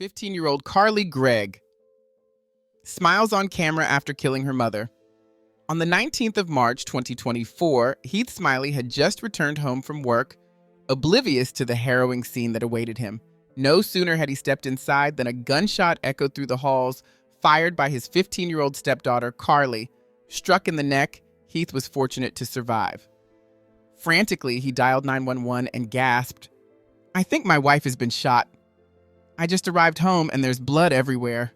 15-year-old Carly Gregg smiles on camera after killing her mother. On the 19th of March 2024, Heath Smiley had just returned home from work, oblivious to the harrowing scene that awaited him. No sooner had he stepped inside than a gunshot echoed through the halls, fired by his 15-year-old stepdaughter, Carly. Struck in the neck, Heath was fortunate to survive. Frantically, he dialed 911 and gasped, "I think my wife has been shot. I just arrived home and there's blood everywhere."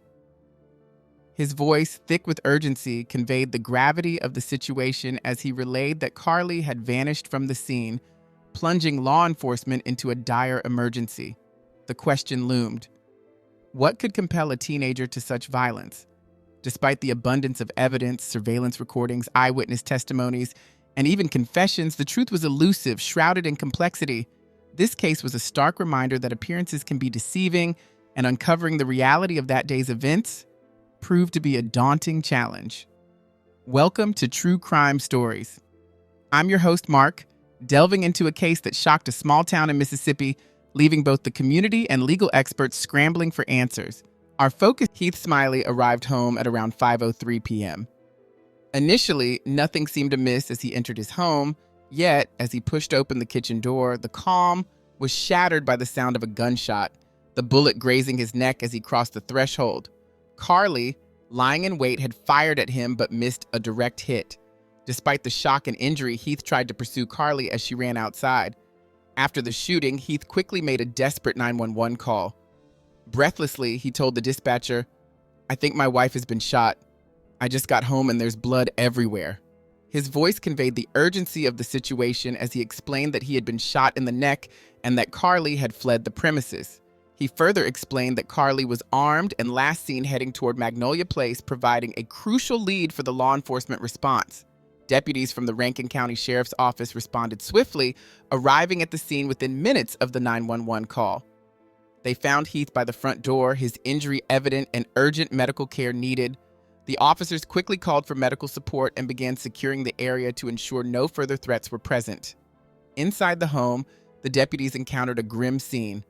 His voice, thick with urgency, conveyed the gravity of the situation as he relayed that Carly had vanished from the scene, plunging law enforcement into a dire emergency. The question loomed: what could compel a teenager to such violence? Despite the abundance of evidence, surveillance recordings, eyewitness testimonies, and even confessions, the truth was elusive, shrouded in complexity. This case was a stark reminder that appearances can be deceiving, and uncovering the reality of that day's events proved to be a daunting challenge. Welcome to True Crime Stories. I'm your host, Mark, delving into a case that shocked a small town in Mississippi, leaving both the community and legal experts scrambling for answers. Our focus: Heath Smiley arrived home at around 5:03 p.m. Initially, nothing seemed amiss as he entered his home, yet, as he pushed open the kitchen door, the calm was shattered by the sound of a gunshot, the bullet grazing his neck as he crossed the threshold. Carly, lying in wait, had fired at him but missed a direct hit. Despite the shock and injury, Heath tried to pursue Carly as she ran outside. After the shooting, Heath quickly made a desperate 911 call. Breathlessly, he told the dispatcher, "I think my wife has been shot. I just got home and there's blood everywhere." His voice conveyed the urgency of the situation as he explained that he had been shot in the neck and that Carly had fled the premises. He further explained that Carly was armed and last seen heading toward Magnolia Place, providing a crucial lead for the law enforcement response. Deputies from the Rankin County Sheriff's Office responded swiftly, arriving at the scene within minutes of the 911 call. They found Heath by the front door, his injury evident and urgent medical care needed. The officers quickly called for medical support and began securing the area to ensure no further threats were present. Inside the home, the deputies encountered a grim scene.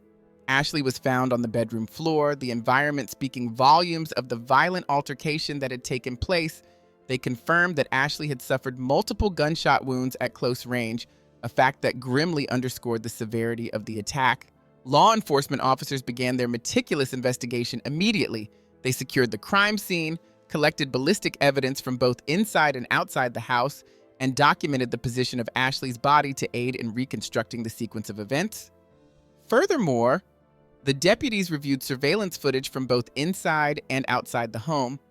Ashley was found on the bedroom floor, the environment speaking volumes of the violent altercation that had taken place. They confirmed that Ashley had suffered multiple gunshot wounds at close range, a fact that grimly underscored the severity of the attack. Law enforcement officers began their meticulous investigation immediately. They secured the crime scene, collected ballistic evidence from both inside and outside the house, and documented the position of Ashley's body to aid in reconstructing the sequence of events. Furthermore, the deputies reviewed surveillance footage from both inside and outside the home.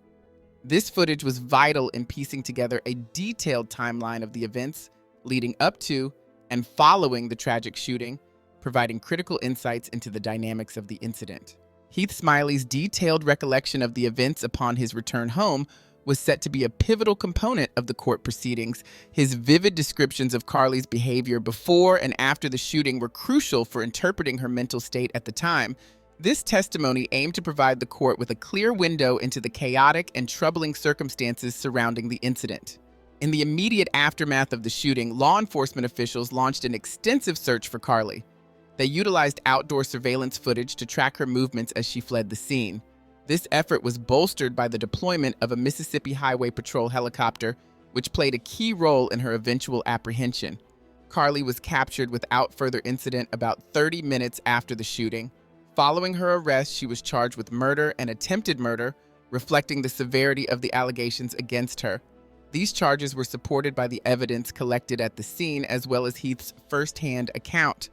This footage was vital in piecing together a detailed timeline of the events leading up to and following the tragic shooting, providing critical insights into the dynamics of the incident. Heath Smiley's detailed recollection of the events upon his return home was set to be a pivotal component of the court proceedings. His vivid descriptions of Carly's behavior before and after the shooting were crucial for interpreting her mental state at the time. This testimony aimed to provide the court with a clear window into the chaotic and troubling circumstances surrounding the incident. In the immediate aftermath of the shooting, law enforcement officials launched an extensive search for Carly. They utilized outdoor surveillance footage to track her movements as she fled the scene. This effort was bolstered by the deployment of a Mississippi Highway Patrol helicopter, which played a key role in her eventual apprehension. Carly was captured without further incident about 30 minutes after the shooting. Following her arrest, she was charged with murder and attempted murder, reflecting the severity of the allegations against her. These charges were supported by the evidence collected at the scene as well as Heath's firsthand account.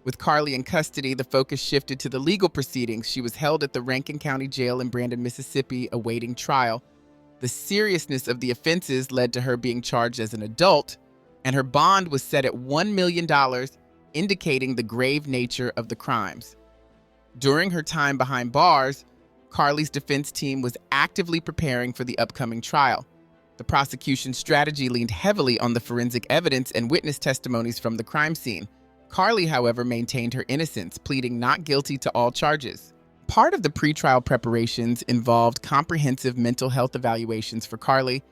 With Carly in custody, the focus shifted to the legal proceedings. She was held at the Rankin County Jail in Brandon, Mississippi, awaiting trial. The seriousness of the offenses led to her being charged as an adult, and her bond was set at $1 million, indicating the grave nature of the crimes. During her time behind bars, Carly's defense team was actively preparing for the upcoming trial. The prosecution's strategy leaned heavily on the forensic evidence and witness testimonies from the crime scene. Carly, however, maintained her innocence, pleading not guilty to all charges. Part of the pretrial preparations involved comprehensive mental health evaluations for Carly.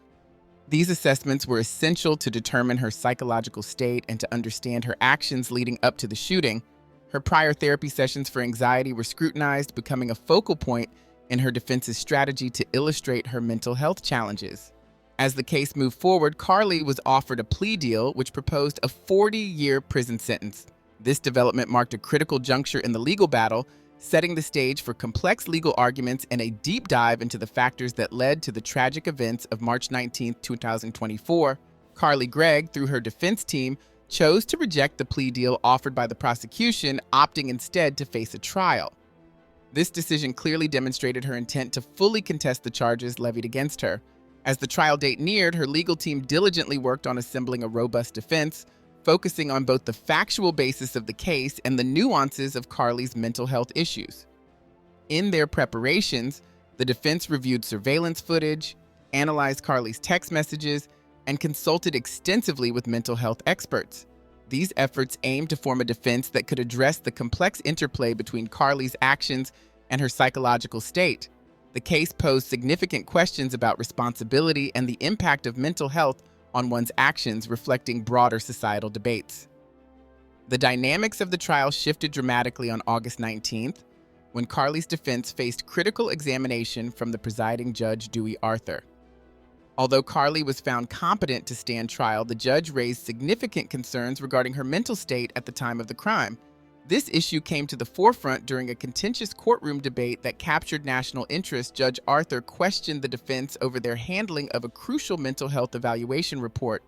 These assessments were essential to determine her psychological state and to understand her actions leading up to the shooting. Her prior therapy sessions for anxiety were scrutinized, becoming a focal point in her defense's strategy to illustrate her mental health challenges. As the case moved forward, Carly was offered a plea deal which proposed a 40-year prison sentence. This development marked a critical juncture in the legal battle, setting the stage for complex legal arguments and a deep dive into the factors that led to the tragic events of March 19, 2024. Carly Gregg, through her defense team, chose to reject the plea deal offered by the prosecution, opting instead to face a trial. This decision clearly demonstrated her intent to fully contest the charges levied against her. As the trial date neared, her legal team diligently worked on assembling a robust defense, focusing on both the factual basis of the case and the nuances of Carly's mental health issues. In their preparations, the defense reviewed surveillance footage, analyzed Carly's text messages, and consulted extensively with mental health experts. These efforts aimed to form a defense that could address the complex interplay between Carly's actions and her psychological state. The case posed significant questions about responsibility and the impact of mental health on one's actions, reflecting broader societal debates. The dynamics of the trial shifted dramatically on August 19th, when Carly's defense faced critical examination from the presiding judge, Dewey Arthur. Although Carly was found competent to stand trial, the judge raised significant concerns regarding her mental state at the time of the crime. This issue came to the forefront during a contentious courtroom debate that captured national interest. Judge Arthur questioned the defense over their handling of a crucial mental health evaluation report.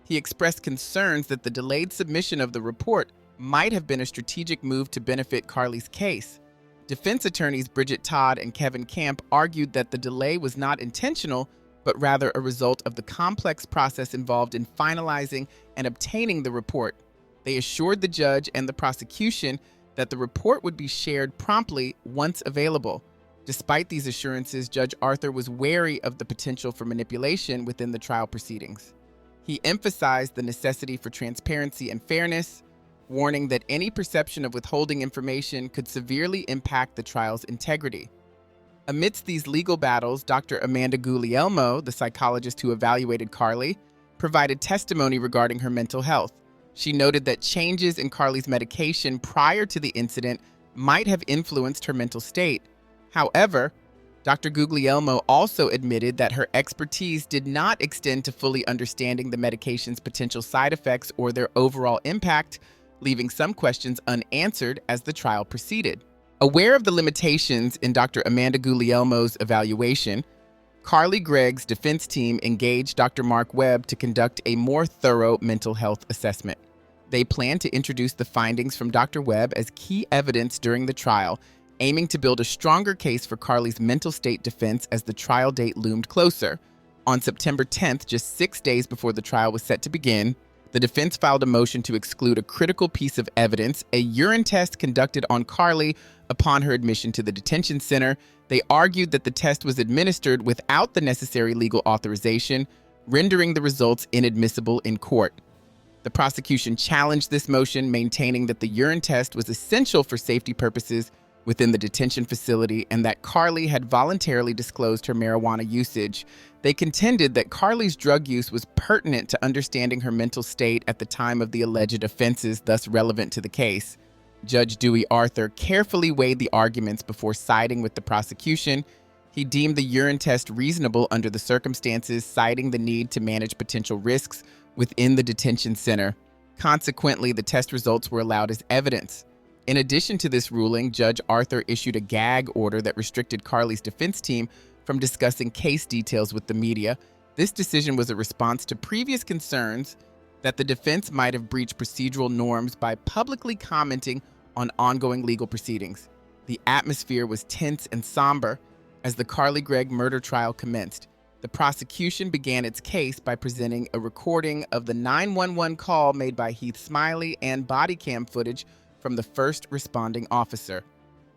He expressed concerns that the delayed submission of the report might have been a strategic move to benefit Carly's case. Defense attorneys Bridget Todd and Kevin Camp argued that the delay was not intentional, but rather a result of the complex process involved in finalizing and obtaining the report. They assured the judge and the prosecution that the report would be shared promptly once available. Despite these assurances, Judge Arthur was wary of the potential for manipulation within the trial proceedings. He emphasized the necessity for transparency and fairness, warning that any perception of withholding information could severely impact the trial's integrity. Amidst these legal battles, Dr. Amanda Guglielmo, the psychologist who evaluated Carly, provided testimony regarding her mental health. She noted that changes in Carly's medication prior to the incident might have influenced her mental state. However, Dr. Guglielmo also admitted that her expertise did not extend to fully understanding the medication's potential side effects or their overall impact, leaving some questions unanswered as the trial proceeded. Aware of the limitations in Dr. Amanda Guglielmo's evaluation, Carly Gregg's defense team engaged Dr. Mark Webb to conduct a more thorough mental health assessment. They plan to introduce the findings from Dr. Webb as key evidence during the trial, aiming to build a stronger case for Carly's mental state defense as the trial date loomed closer. On September 10th, just 6 days before the trial was set to begin, the defense filed a motion to exclude a critical piece of evidence, a urine test conducted on Carly upon her admission to the detention center. They argued that the test was administered without the necessary legal authorization, rendering the results inadmissible in court. The prosecution challenged this motion, maintaining that the urine test was essential for safety purposes within the detention facility and that Carly had voluntarily disclosed her marijuana usage. They contended that Carly's drug use was pertinent to understanding her mental state at the time of the alleged offenses, thus relevant to the case. Judge Dewey Arthur carefully weighed the arguments before siding with the prosecution. He deemed the urine test reasonable under the circumstances, citing the need to manage potential risks within the detention center. Consequently, the test results were allowed as evidence. In addition to this ruling, Judge Arthur issued a gag order that restricted Carly's defense team from discussing case details with the media. This decision was a response to previous concerns that the defense might have breached procedural norms by publicly commenting on ongoing legal proceedings. The atmosphere was tense and somber as the Carly Gregg murder trial commenced. The prosecution began its case by presenting a recording of the 911 call made by Heath Smiley and body cam footage from the first responding officer.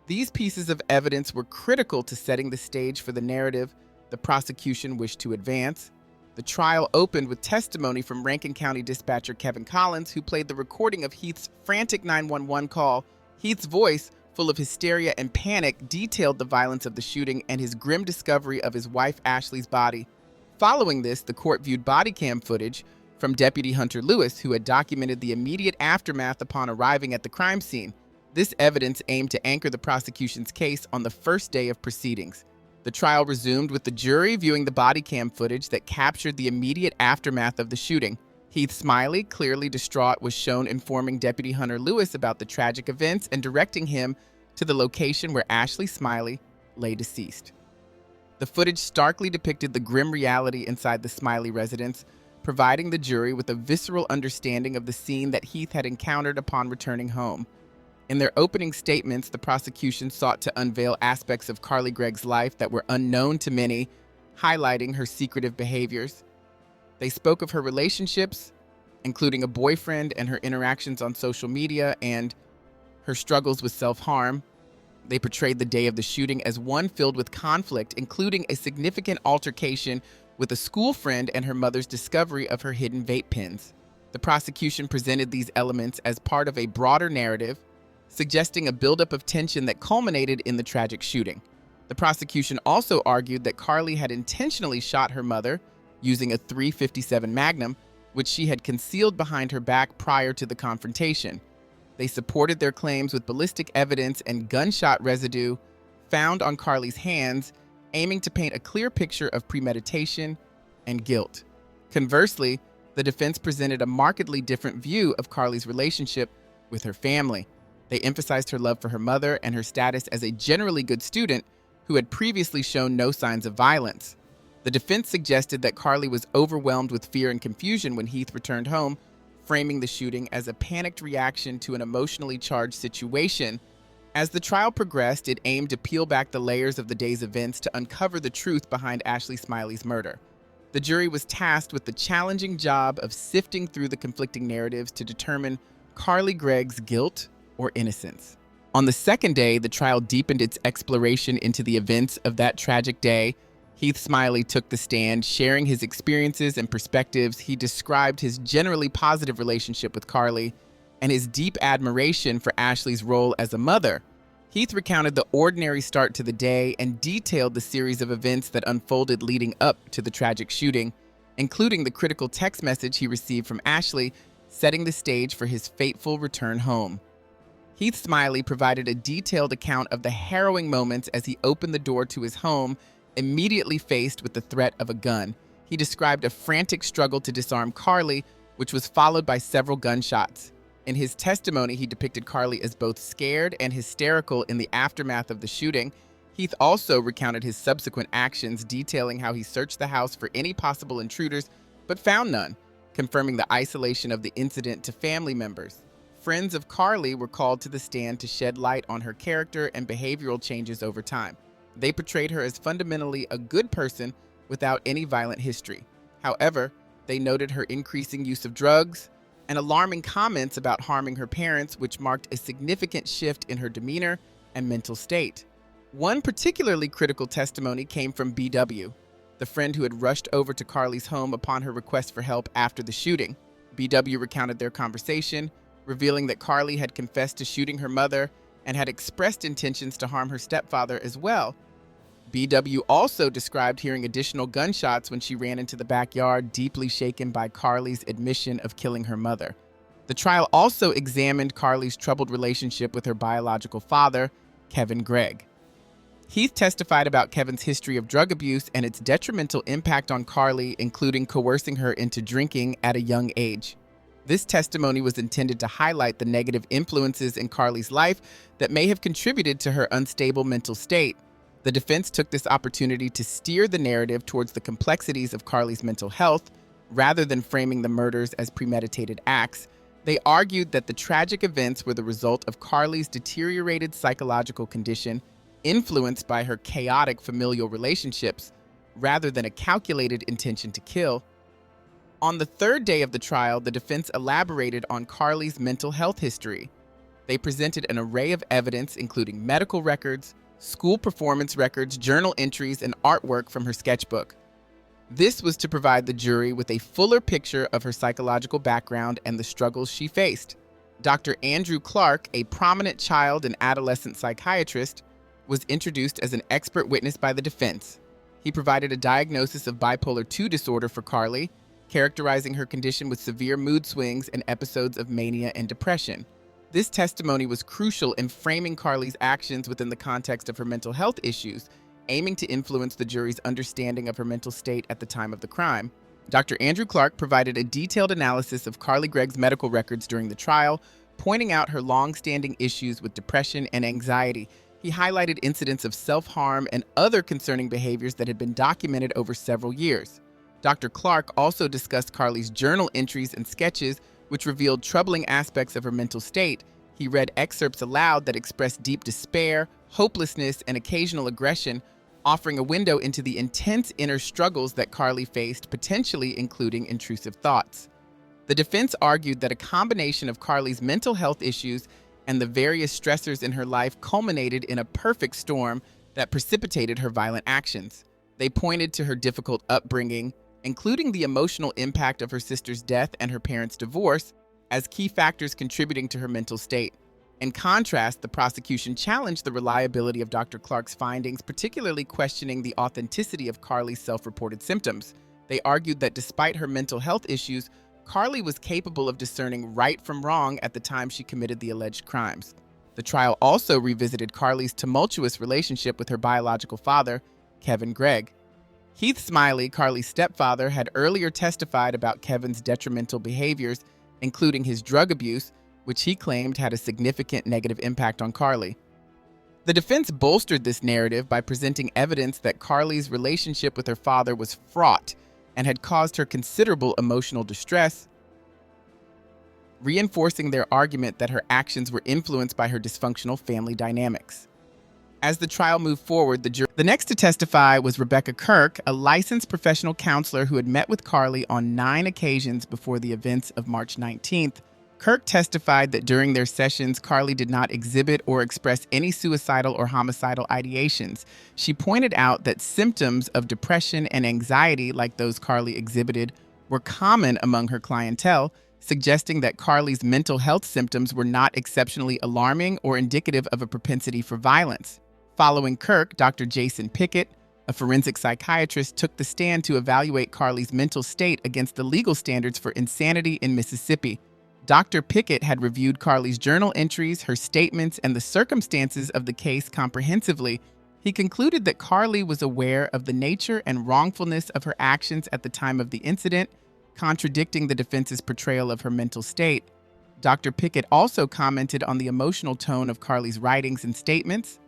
These pieces of evidence were critical to setting the stage for the narrative the prosecution wished to advance. The trial opened with testimony from Rankin County dispatcher Kevin Collins, who played the recording of Heath's frantic 911 call. Heath's voice, full of hysteria and panic, detailed the violence of the shooting and his grim discovery of his wife Ashley's body. Following this, the court viewed body cam footage from Deputy Hunter Lewis, who had documented the immediate aftermath upon arriving at the crime scene. This evidence aimed to anchor the prosecution's case on the first day of proceedings. The trial resumed with the jury viewing the body cam footage that captured the immediate aftermath of the shooting. Heath Smiley, clearly distraught, was shown informing Deputy Hunter Lewis about the tragic events and directing him to the location where Ashley Smiley lay deceased. The footage starkly depicted the grim reality inside the Smiley residence, providing the jury with a visceral understanding of the scene that Heath had encountered upon returning home. In their opening statements, the prosecution sought to unveil aspects of Carly Gregg's life that were unknown to many, highlighting her secretive behaviors. They spoke of her relationships, including a boyfriend and her interactions on social media and her struggles with self-harm. They portrayed the day of the shooting as one filled with conflict, including a significant altercation with a school friend and her mother's discovery of her hidden vape pens. The prosecution presented these elements as part of a broader narrative, suggesting a buildup of tension that culminated in the tragic shooting. The prosecution also argued that Carly had intentionally shot her mother using a .357 Magnum, which she had concealed behind her back prior to the confrontation. They supported their claims with ballistic evidence and gunshot residue found on Carly's hands, aiming to paint a clear picture of premeditation and guilt. Conversely, the defense presented a markedly different view of Carly's relationship with her family. They emphasized her love for her mother and her status as a generally good student who had previously shown no signs of violence. The defense suggested that Carly was overwhelmed with fear and confusion when Heath returned home, framing the shooting as a panicked reaction to an emotionally charged situation. As the trial progressed, it aimed to peel back the layers of the day's events to uncover the truth behind Ashley Smiley's murder. The jury was tasked with the challenging job of sifting through the conflicting narratives to determine Carly Gregg's guilt or innocence. On the second day, the trial deepened its exploration into the events of that tragic day. Heath Smiley took the stand, sharing his experiences and perspectives. He described his generally positive relationship with Carly and his deep admiration for Ashley's role as a mother. Heath recounted the ordinary start to the day and detailed the series of events that unfolded leading up to the tragic shooting, including the critical text message he received from Ashley, setting the stage for his fateful return home. Heath Smiley provided a detailed account of the harrowing moments as he opened the door to his home, immediately faced with the threat of a gun. He described a frantic struggle to disarm Carly, which was followed by several gunshots. In his testimony, he depicted Carly as both scared and hysterical in the aftermath of the shooting. Heath also recounted his subsequent actions, detailing how he searched the house for any possible intruders, but found none, confirming the isolation of the incident to family members. Friends of Carly were called to the stand to shed light on her character and behavioral changes over time. They portrayed her as fundamentally a good person without any violent history. However, they noted her increasing use of drugs and alarming comments about harming her parents, which marked a significant shift in her demeanor and mental state. One particularly critical testimony came from BW, the friend who had rushed over to Carly's home upon her request for help after the shooting. BW recounted their conversation, revealing that Carly had confessed to shooting her mother and had expressed intentions to harm her stepfather as well. BW also described hearing additional gunshots when she ran into the backyard, deeply shaken by Carly's admission of killing her mother. The trial also examined Carly's troubled relationship with her biological father, Kevin Gregg. Heath testified about Kevin's history of drug abuse and its detrimental impact on Carly, including coercing her into drinking at a young age. This testimony was intended to highlight the negative influences in Carly's life that may have contributed to her unstable mental state. The defense took this opportunity to steer the narrative towards the complexities of Carly's mental health, rather than framing the murders as premeditated acts. They argued that the tragic events were the result of Carly's deteriorated psychological condition, influenced by her chaotic familial relationships, rather than a calculated intention to kill. On the third day of the trial, the defense elaborated on Carly's mental health history. They presented an array of evidence, including medical records, school performance records, journal entries, and artwork from her sketchbook. This was to provide the jury with a fuller picture of her psychological background and the struggles she faced. Dr. Andrew Clark, a prominent child and adolescent psychiatrist, was introduced as an expert witness by the defense. He provided a diagnosis of bipolar II disorder for Carly, characterizing her condition with severe mood swings and episodes of mania and depression. This testimony was crucial in framing Carly's actions within the context of her mental health issues, aiming to influence the jury's understanding of her mental state at the time of the crime. Dr. Andrew Clark provided a detailed analysis of Carly Gregg's medical records during the trial, pointing out her long-standing issues with depression and anxiety. He highlighted incidents of self-harm and other concerning behaviors that had been documented over several years. Dr. Clark also discussed Carly's journal entries and sketches, which revealed troubling aspects of her mental state. He read excerpts aloud that expressed deep despair, hopelessness, and occasional aggression, offering a window into the intense inner struggles that Carly faced, potentially including intrusive thoughts. The defense argued that a combination of Carly's mental health issues and the various stressors in her life culminated in a perfect storm that precipitated her violent actions. They pointed to her difficult upbringing, including the emotional impact of her sister's death and her parents' divorce, as key factors contributing to her mental state. In contrast, the prosecution challenged the reliability of Dr. Clark's findings, particularly questioning the authenticity of Carly's self-reported symptoms. They argued that despite her mental health issues, Carly was capable of discerning right from wrong at the time she committed the alleged crimes. The trial also revisited Carly's tumultuous relationship with her biological father, Kevin Gregg. Heath Smiley, Carly's stepfather, had earlier testified about Kevin's detrimental behaviors, including his drug abuse, which he claimed had a significant negative impact on Carly. The defense bolstered this narrative by presenting evidence that Carly's relationship with her father was fraught and had caused her considerable emotional distress, reinforcing their argument that her actions were influenced by her dysfunctional family dynamics. As the trial moved forward, the next to testify was Rebecca Kirk, a licensed professional counselor who had met with Carly on 9 occasions before the events of March 19th. Kirk testified that during their sessions, Carly did not exhibit or express any suicidal or homicidal ideations. She pointed out that symptoms of depression and anxiety, like those Carly exhibited, were common among her clientele, suggesting that Carly's mental health symptoms were not exceptionally alarming or indicative of a propensity for violence. Following Kirk, Dr. Jason Pickett, a forensic psychiatrist, took the stand to evaluate Carly's mental state against the legal standards for insanity in Mississippi. Dr. Pickett had reviewed Carly's journal entries, her statements, and the circumstances of the case comprehensively. He concluded that Carly was aware of the nature and wrongfulness of her actions at the time of the incident, contradicting the defense's portrayal of her mental state. Dr. Pickett also commented on the emotional tone of Carly's writings and statements.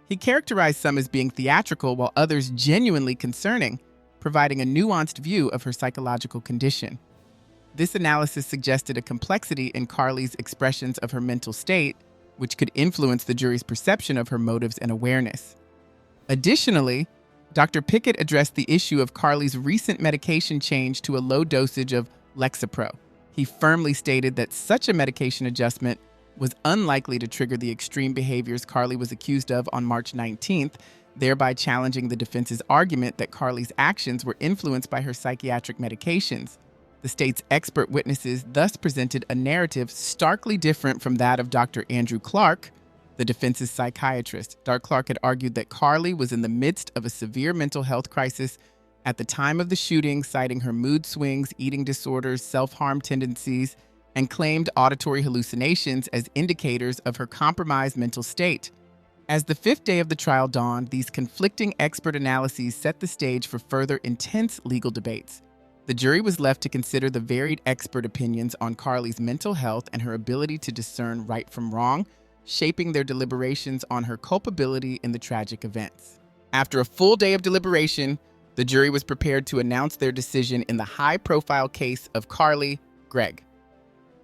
He characterized some as being theatrical while others genuinely concerning, providing a nuanced view of her psychological condition. This analysis suggested a complexity in Carly's expressions of her mental state, which could influence the jury's perception of her motives and awareness. Additionally, Dr. Pickett addressed the issue of Carly's recent medication change to a low dosage of Lexapro. He firmly stated that such a medication adjustment was unlikely to trigger the extreme behaviors Carly was accused of on March 19th, thereby challenging the defense's argument that Carly's actions were influenced by her psychiatric medications. The state's expert witnesses thus presented a narrative starkly different from that of Dr. Andrew Clark, the defense's psychiatrist. Dr. Clark had argued that Carly was in the midst of a severe mental health crisis at the time of the shooting, citing her mood swings, eating disorders, self-harm tendencies, and claimed auditory hallucinations as indicators of her compromised mental state. As the fifth day of the trial dawned, these conflicting expert analyses set the stage for further intense legal debates. The jury was left to consider the varied expert opinions on Carly's mental health and her ability to discern right from wrong, shaping their deliberations on her culpability in the tragic events. After a full day of deliberation, the jury was prepared to announce their decision in the high-profile case of Carly Gregg.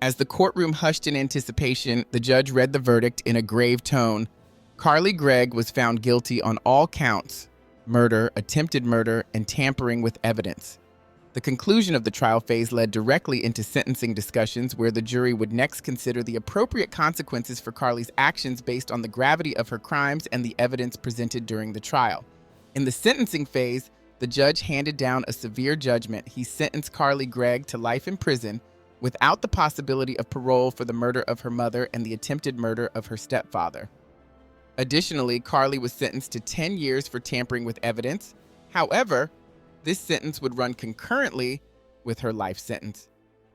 As the courtroom hushed in anticipation, the judge read the verdict in a grave tone. Carly Gregg was found guilty on all counts: murder, attempted murder, and tampering with evidence. The conclusion of the trial phase led directly into sentencing discussions, where the jury would next consider the appropriate consequences for Carly's actions based on the gravity of her crimes and the evidence presented during the trial. In the sentencing phase, the judge handed down a severe judgment. He sentenced Carly Gregg to life in prison, without the possibility of parole for the murder of her mother and the attempted murder of her stepfather. Additionally, Carly was sentenced to 10 years for tampering with evidence. However, this sentence would run concurrently with her life sentence.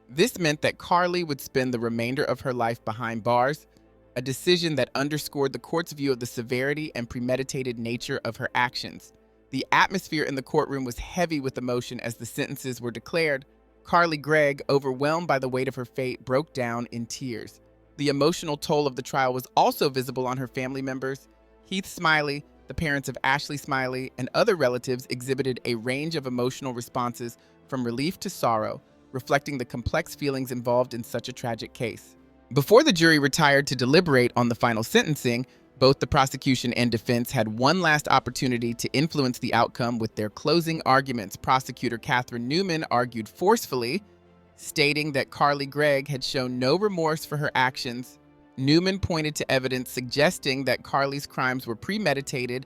This meant that Carly would spend the remainder of her life behind bars, a decision that underscored the court's view of the severity and premeditated nature of her actions. The atmosphere in the courtroom was heavy with emotion as the sentences were declared. Carly Gregg, overwhelmed by the weight of her fate, broke down in tears. The emotional toll of the trial was also visible on her family members. Heath Smiley, the parents of Ashley Smiley, and other relatives exhibited a range of emotional responses from relief to sorrow, reflecting the complex feelings involved in such a tragic case. Before the jury retired to deliberate on the final sentencing, both the prosecution and defense had one last opportunity to influence the outcome with their closing arguments. Prosecutor Catherine Newman argued forcefully, stating that Carly Gregg had shown no remorse for her actions. Newman pointed to evidence suggesting that Carly's crimes were premeditated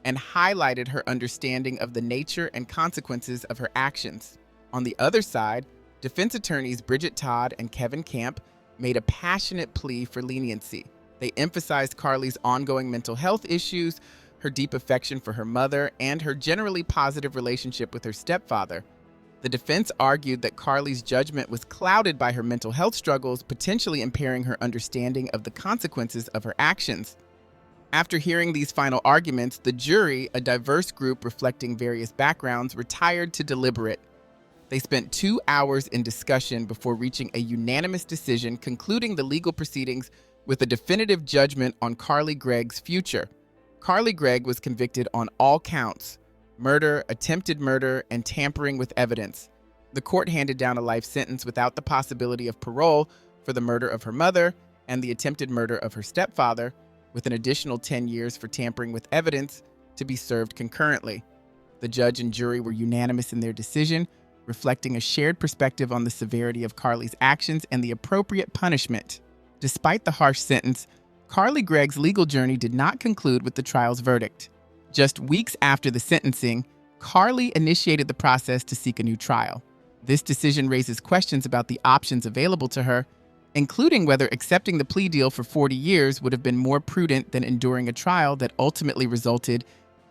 and highlighted her understanding of the nature and consequences of her actions. On the other side, defense attorneys Bridget Todd and Kevin Camp made a passionate plea for leniency. They emphasized Carly's ongoing mental health issues, her deep affection for her mother, and her generally positive relationship with her stepfather. The defense argued that Carly's judgment was clouded by her mental health struggles, potentially impairing her understanding of the consequences of her actions. After hearing these final arguments, the jury, a diverse group reflecting various backgrounds, retired to deliberate. They spent 2 hours in discussion before reaching a unanimous decision, concluding the legal proceedings with a definitive judgment on Carly Gregg's future. Carly Gregg was convicted on all counts: murder, attempted murder, and tampering with evidence. The court handed down a life sentence without the possibility of parole for the murder of her mother and the attempted murder of her stepfather, with an additional 10 years for tampering with evidence to be served concurrently. The judge and jury were unanimous in their decision, reflecting a shared perspective on the severity of Carly's actions and the appropriate punishment. Despite the harsh sentence, Carly Gregg's legal journey did not conclude with the trial's verdict. Just weeks after the sentencing, Carly initiated the process to seek a new trial. This decision raises questions about the options available to her, including whether accepting the plea deal for 40 years would have been more prudent than enduring a trial that ultimately resulted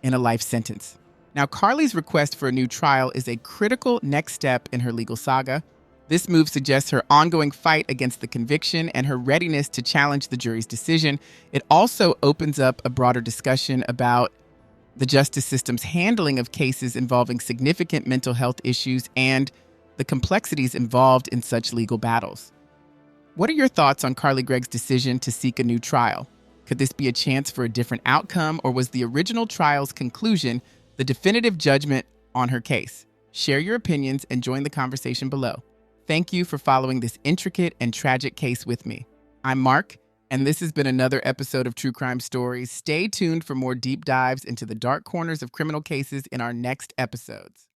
in a life sentence. Now, Carly's request for a new trial is a critical next step in her legal saga. This move suggests her ongoing fight against the conviction and her readiness to challenge the jury's decision. It also opens up a broader discussion about the justice system's handling of cases involving significant mental health issues and the complexities involved in such legal battles. What are your thoughts on Carly Gregg's decision to seek a new trial? Could this be a chance for a different outcome, or was the original trial's conclusion the definitive judgment on her case? Share your opinions and join the conversation below. Thank you for following this intricate and tragic case with me. I'm Mark, and this has been another episode of True Crime Stories. Stay tuned for more deep dives into the dark corners of criminal cases in our next episodes.